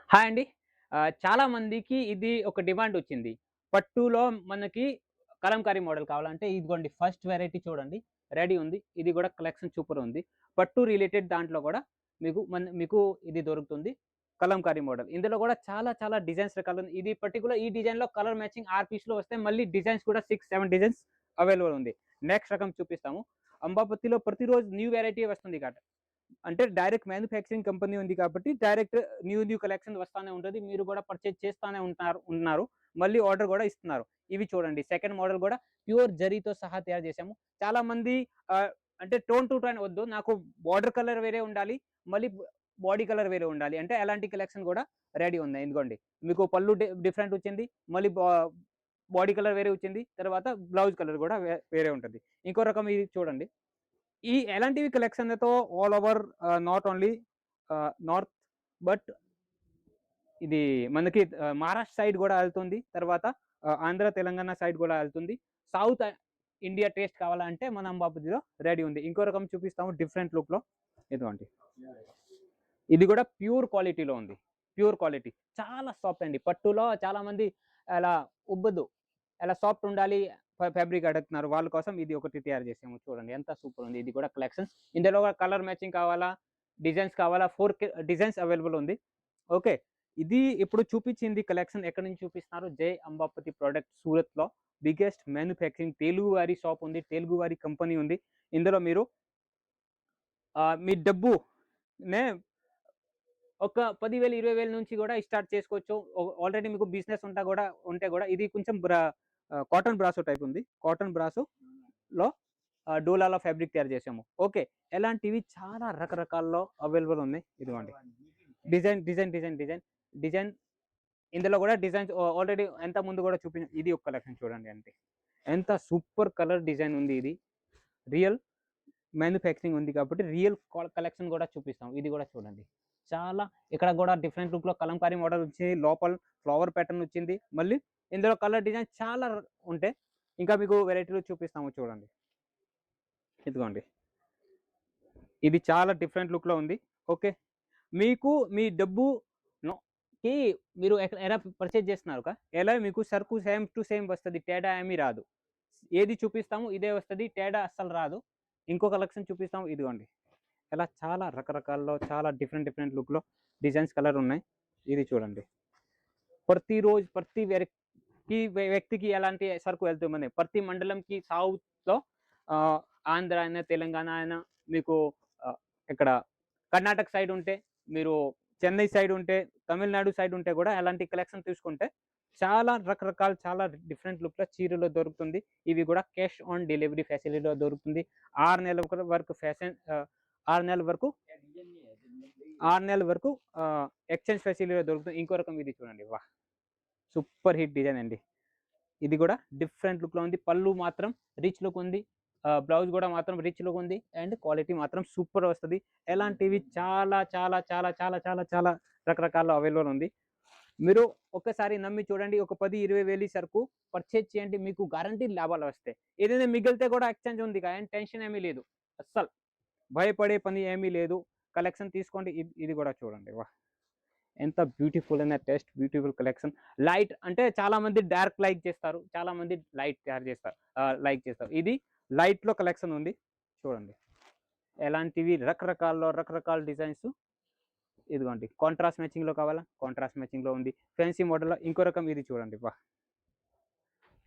Hi అండి. చాలా మందికి ఇది ఒక డిమాండ్ వచ్చింది. పట్టులో మనకి కలంకారీ మోడల్ కావాలంటే ఇదిగోండి ఫస్ట్ వెరైటీ చూడండి. రెడీ ఉంది. ఇది గూడా కలెక్షన్ సూపర్ ఉంది. పట్టు రిలేటెడ్ దాంట్లో గూడా మీకు ఇది దొరుకుతుంది. కలంకారీ మోడల్. ఇందులో గూడా చాలా చాలా డిజైన్స్ రకాలుంది. ఇది పర్టిక్యులర్ ఈ డిజైన్‌లో కలర్ మ్యాచింగ్ 6 పీస్‌లో వస్తాయి. మళ్ళీ డిజైన్స్ కూడా 6, 7 డిజైన్స్ అవైలబుల్ ఉంది. నెక్స్ట్ రకం చూపిస్తాము. అంబాపతిలో ప్రతిరోజు న్యూ వెరైటీ వస్తుంది అంటే డైరెక్ట్ మ్యానుఫ్యాక్చరింగ్ కంపెనీ ఉంది కాబట్టి డైరెక్ట్ న్యూ కలెక్షన్ వస్తానే ఉంటది. మీరు కూడా పర్చేజ్ చేస్తానే ఉన్నారు. మళ్ళీ ఆర్డర్ కూడా ఇస్తున్నారు. ఇవి చూడండి. సెకండ్ మోడల్ కూడా ప్యూర్ జరీతో సహా తయారు చేసాము. చాలా మంది అంటే టోన్ టు టోన్ వద్దు. నాకు బార్డర్ కలర్ వేరే ఉండాలి. మళ్ళీ బాడీ కలర్ వేరే ఉండాలి. అంటే అలాంటి కలెక్షన్ కూడా రెడీ ఉన్నాయి. ఇదిగోండి. మీకు పళ్ళు డిఫరెంట్ వచ్చింది. మళ్ళీ బాడీ కలర్ వేరే వచ్చింది. తర్వాత బ్లౌజ్ కలర్ కూడా వేరే ఉంటది. ఇంకో రకం ఇది చూడండి. ఈ ఎలాంటివి కలెక్షన్‌తో all over not only north but ఇది మనకి మహారాష్ట్ర సైడ్ గూడా ఎళ్తుంది. తర్వాత ఆంధ్ర, తెలంగాణ సైడ్ గూడా ఎళ్తుంది. సౌత్ ఇండియా టేస్ట్ కావాలంటే మన అంబాపతిలో రెడీ ఉంది. ఇంకో రకం చూపిస్తాము డిఫరెంట్ లుక్‌లో. ఇదిగోండి. ఇది గూడా ప్యూర్ క్వాలిటీలో ఉంది. Pure quality. చాలా సాఫ్ట్ అండి. పట్టులో చాలామంది అలా ఉబ్బదు. అలా సాఫ్ట్ ఉండాలి ఫ్యాబ్రిక్ అడుగుతున్నారు. వాళ్ళ కోసం ఇది ఒకటి తయారు చేసాము. చూడండి ఎంత సూపర్ ఉంది. ఇది కూడా కలెక్షన్స్. ఇందులో కలర్ మ్యాచింగ్ కావాలా, డిజైన్స్ కావాలా 4 డిజైన్స్ అవైలబుల్ ఉంది. ఓకే. ఇది ఇప్పుడు చూపించింది కలెక్షన్ ఎక్కడి నుంచి చూపిస్తున్నారు? జై Ambapathi product సూరత్‌లో biggest manufacturing Telugu వారి షాప్ ఉంది. తెలుగు వారి కంపెనీ ఉంది. ఇందులో మీరు మీ డబ్బునే ఒక 10,000, 20,000 నుంచి గూడా స్టార్ట్ చేసుకోవచ్చు. ఆల్రెడీ మీకు బిజినెస్ ఉంటే గూడా ఇది కొంచెం కాటన్ బ్రాసో టైప్ ఉంది. కాటన్ బ్రాసోలో డోలాలో ఫ్యాబ్రిక్ తయారు చేసాము. ఓకే. ఎలాంటివి చాలా రకరకాల్లో అవైలబుల్ ఉన్నాయి. ఇదిగోండి. డిజైన్ ఇందులో గూడా డిజైన్స్ ఆల్రెడీ ఎంత ముందు గూడా ఇది ఒక కలెక్షన్ చూడండి అంతే. ఎంత సూపర్ కలర్ డిజైన్ ఉంది ఇది. రియల్ మ్యానుఫ్యాక్చరింగ్ ఉంది కాబట్టి రియల్ కలెక్షన్ గూడా చూపిస్తాం. ఇది గూడా చూడండి. చాలా ఇక్కడ గూడా డిఫరెంట్ లుక్‌లో కలంకారీ మోడల్ వచ్చింది. లోపల ఫ్లవర్ ప్యాటర్న్ వచ్చింది. మళ్ళీ ఇందులో కలర్ డిజైన్స్ చాలా ఉంటాయి. ఇంకా మీకు వెరైటీలు చూపిస్తాము చూడండి. ఇదిగోండి. ఇది చాలా డిఫరెంట్ లుక్‌లో ఉంది. ఓకే. మీకు మీ డబ్బు కి మీరు ఎలా పర్చేజ్ చేస్తున్నారుగా, ఎలా మీకు సరుకు సేమ్ టు సేమ్ వస్తది. తేడా ఏమీ రాదు. ఏది చూపిస్తామో ఇదే వస్తది. తేడా అస్సలు రాదు. ఇంకో కలెక్షన్ చూపిస్తాము. ఇదిగోండి. ఇలా చాలా రకరకాల్లో చాలా డిఫరెంట్ డిఫరెంట్ లుక్‌లో డిజైన్స్ కలర్ ఉన్నాయి. ఇది చూడండి. ప్రతిరోజు వ్యక్తికి ఎలాంటి సరుకు వెళ్తుందని ప్రతి మండలంకి సౌత్‌లో ఆంధ్ర అయినా, తెలంగాణ అయినా మీకు ఇక్కడ కర్ణాటక సైడ్ ఉంటే, మీరు చెన్నై సైడ్ ఉంటే, తమిళనాడు సైడ్ ఉంటే గూడా అలాంటి కలెక్షన్ తీసుకుంటే చాలా రకరకాల చాలా డిఫరెంట్ లుక్‌లో చీరలు దొరుకుతుంది. ఇవి గూడా క్యాష్ ఆన్ డెలివరీ ఫెసిలిటీలో దొరుకుతుంది. 6 నెలల వరకు 6 నెలల వరకు 6 నెలల వరకు ఎక్స్‌చేంజ్ ఫెసిలిటీలో దొరుకుతుంది. ఇంకో రకం ఇది చూడండి. వాహ్! సూపర్ హిట్ డిజైన్ అండి. ఇది గూడా డిఫరెంట్ లుక్‌లో ఉంది. పళ్ళు మాత్రం రిచ్ లుక్ ఉంది. బ్లౌజ్ గూడా మాత్రం రిచ్ లుక్ ఉంది. అండ్ క్వాలిటీ మాత్రం సూపర్ వస్తది. ఎలాంటివి చాలా చాలా చాలా చాలా చాలా చాలా రకరకాల అవైలబుల్ ఉంది. మీరు ఒక్కసారి నమ్మి చూడండి. ఒక 10, 20 వేలు సరుకు పర్చేజ్ చేయండి. మీకు గ్యారంటీ లాభాలు వస్తాయి. ఏదైనా మిగిలితే గూడా ఎక్స్‌చేంజ్ ఉంది. టెన్షన్ ఏమీ లేదు. అస్సలు భయపడే పని ఏమీ లేదు. కలెక్షన్ తీసుకోండి. ఇది గూడా చూడండి. వాహ్! ఎంత బ్యూటిఫుల్ అయిన టేస్ట్ బ్యూటిఫుల్ కలెక్షన్. లైట్ అంటే చాలా మంది డార్క్ లైక్ చేస్తారు. చాలా మంది లైట్ తయారు చేస్తారు. లైక్ చేస్తారు. ఇది లైట్‌లో కలెక్షన్ ఉంది. చూడండి. ఎలాంటివి రకరకాల డిజైన్స్ ఇదిగోండి. కాంట్రాస్ట్ మ్యాచింగ్‌లో కావాలా? కాంట్రాస్ట్ మ్యాచింగ్‌లో ఉంది. ఫ్యాన్సీ మోడల్‌లో ఇంకో రకం ఇది చూడండి. వాహ్!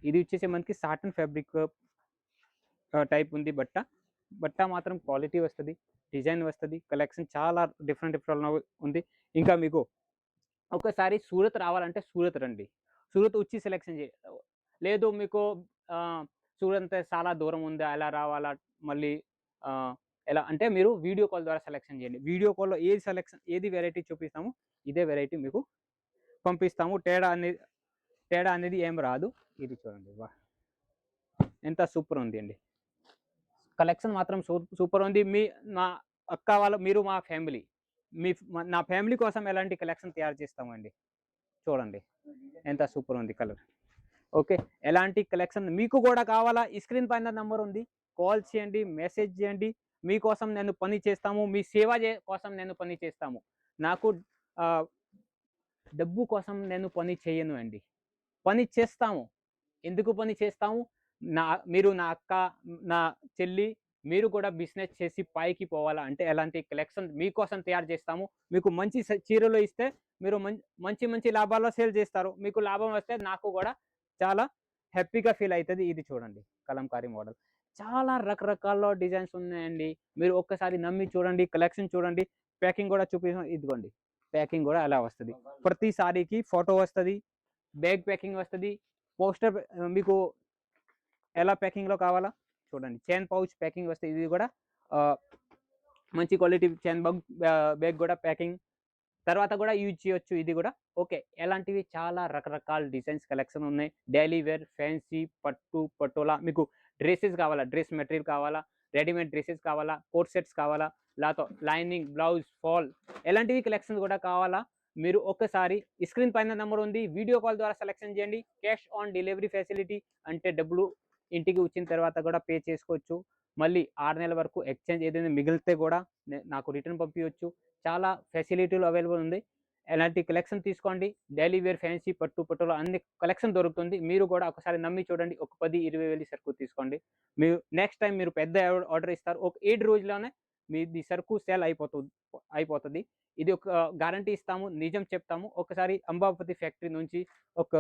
ఇది వచ్చేసి మనకి సాటిన్ ఫ్యాబ్రిక్ టైప్ ఉంది బట్ట. బట్ట మాత్రం క్వాలిటీ వస్తది. డిజైన్ వస్తది. కలెక్షన్ చాలా డిఫరెంట్ డిఫరెంట్‌లో ఉంది. ఇంకా మీకు ఒక్కసారి సూరత్ రావాలంటే సూరత్ రండి. సూరత్ వచ్చి సెలక్షన్ లేదు మీకు సూరత్ అంటే చాలా దూరం ఉంది. ఎలా రావాలా? మళ్ళీ ఆహ్, ఎలా అంటే మీరు వీడియో కాల్ ద్వారా సెలక్షన్ చేయండి. వీడియో కాల్‌లో ఏది వెరైటీ చూపిస్తామో ఇదే వెరైటీ మీకు పంపిస్తాము. తేడా అనేది ఏం రాదు. ఇది చూడండి. వాహ్! ఎంత సూపర్ ఉంది అండి. కలెక్షన్ మాత్రం సూపర్ ఉంది. నా అక్క మీరు మా ఫ్యామిలీ. నా ఫ్యామిలీ కోసం ఎలాంటి కలెక్షన్ తయారు చేస్తామండి. చూడండి. ఎంత సూపర్ ఉంది కలర్. ఓకే. ఎలాంటి కలెక్షన్ మీకు గూడా కావాలా? ఈ స్క్రీన్ పైన నంబర్ ఉంది. కాల్ చేయండి, మెసేజ్ చేయండి. మీకోసం నేను పని చేస్తాము. మీ సేవ కోసం నేను పని చేస్తాము. నాకు ఆహ్, డబ్బు కోసం నేను పని చేయను అండి. పని చేస్తాము. ఎందుకు పని చేస్తాము? నా మీరు నా అక్క, నా చెల్లి మీరు కూడా బిజినెస్ చేసి పైకి పోవాలా అంటే ఎలాంటి కలెక్షన్ మీకోసం తయారు చేస్తాము. మీకు మంచి చీరలు ఇస్తే మీరు మంచి మంచి లాభాల్లో సేల్ చేస్తారు. మీకు లాభం వస్తే నాకు కూడా చాలా హ్యాపీగా ఫీల్ అయితది. ఇది చూడండి కలంకారీ మోడల్. చాలా రకరకాల డిజైన్స్ ఉన్నాయండి. మీరు ఒక్కసారి నమ్మి చూడండి. కలెక్షన్ చూడండి. ప్యాకింగ్ కూడా ఇదిగోండి. ప్యాకింగ్ కూడా అలా వస్తది. ప్రతి సారీకి ఫోటో వస్తది. బ్యాగ్ ప్యాకింగ్ వస్తది. పోస్టర్ మీకు ఎలా ప్యాకింగ్‌లో కావాలా చూడండి. చైన్ పౌచ్ ప్యాకింగ్ వస్తది. ఇది కూడా ఆహ్, మంచి క్వాలిటీ చైన్ బ్యాగ్ కూడా ప్యాకింగ్ తర్వాత కూడా యూజ్ చేయొచ్చు ఇది కూడా. ఓకే. ఎలాంటివి చాలా రకరకాల డిజైన్స్ కలెక్షన్ ఉన్నాయి. డైలీ వేర్, ఫ్యాన్సీ, పట్టు, పటోలా మీకు డ్రెసెస్ కావాలా, డ్రెస్ మెటీరియల్ కావాలా, రెడీమేడ్ డ్రెసెస్ కావాలా, కోట్ సెట్స్ కావాలా, లైనింగ్, బ్లౌజ్, ఫాల్ ఎలాంటివి కలెక్షన్స్ కూడా కావాలా, మీరు ఒక్కసారి స్క్రీన్ పైన నంబర్ ఉంది. వీడియో కాల్ ద్వారా సెలెక్షన్ చేయండి. క్యాష్ ఆన్ డెలివరీ ఫెసిలిటీ అంటే డబ్బులు ఇంటికి వచ్చిన తర్వాత కూడా పే చేసుకోవచ్చు. మళ్ళీ 6 నెలల వరకు ఎక్స్‌చేంజ్ ఏదైనా మిగిలితే కూడా నాకు రిటర్న్ పంపియొచ్చు. చాలా ఫెసిలిటీలు అవైలబుల్ ఉంది. ఎలాంటి కలెక్షన్ తీసుకోండి. డైలీ వేర్, ఫ్యాన్సీ, పట్టు, పట్టులో అన్ని కలెక్షన్ దొరుకుతుంది. మీరు కూడా ఒకసారి నమ్మి చూడండి. ఒక 10, 20 వేలు సరుకు తీసుకోండి. మీరు నెక్స్ట్ టైమ్ మీరు పెద్ద ఆర్డర్ ఇస్తారు. ఒక 7 రోజుల్లోనే మీది సరుకు సేల్ అయిపోతది. ఇది ఒక గ్యారంటీ ఇస్తాము. నిజం చెప్తాము. ఒకసారి అంబాపతి ఫ్యాక్టరీ నుంచి ఒక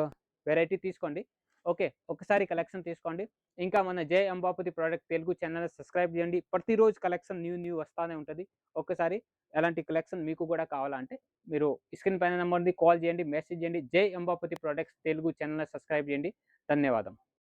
వెరైటీ తీసుకోండి. ఓకే. ఒకసారి కలెక్షన్ తీసుకోండి. ఇంకా మన జై Ambapathi product Telugu channel subscribe చేయండి. ప్రతిరోజు కలెక్షన్ న్యూ వస్తానే ఉంటది. ఒక్కసారి ఎలాంటి కలెక్షన్ మీకు కూడా కావాలంటే మీరు స్క్రీన్ పైన నంబర్ ఉంది. కాల్ చేయండి, మెసేజ్ చేయండి. జై Ambapathi products Telugu channel subscribe చేయండి. ధన్యవాదం.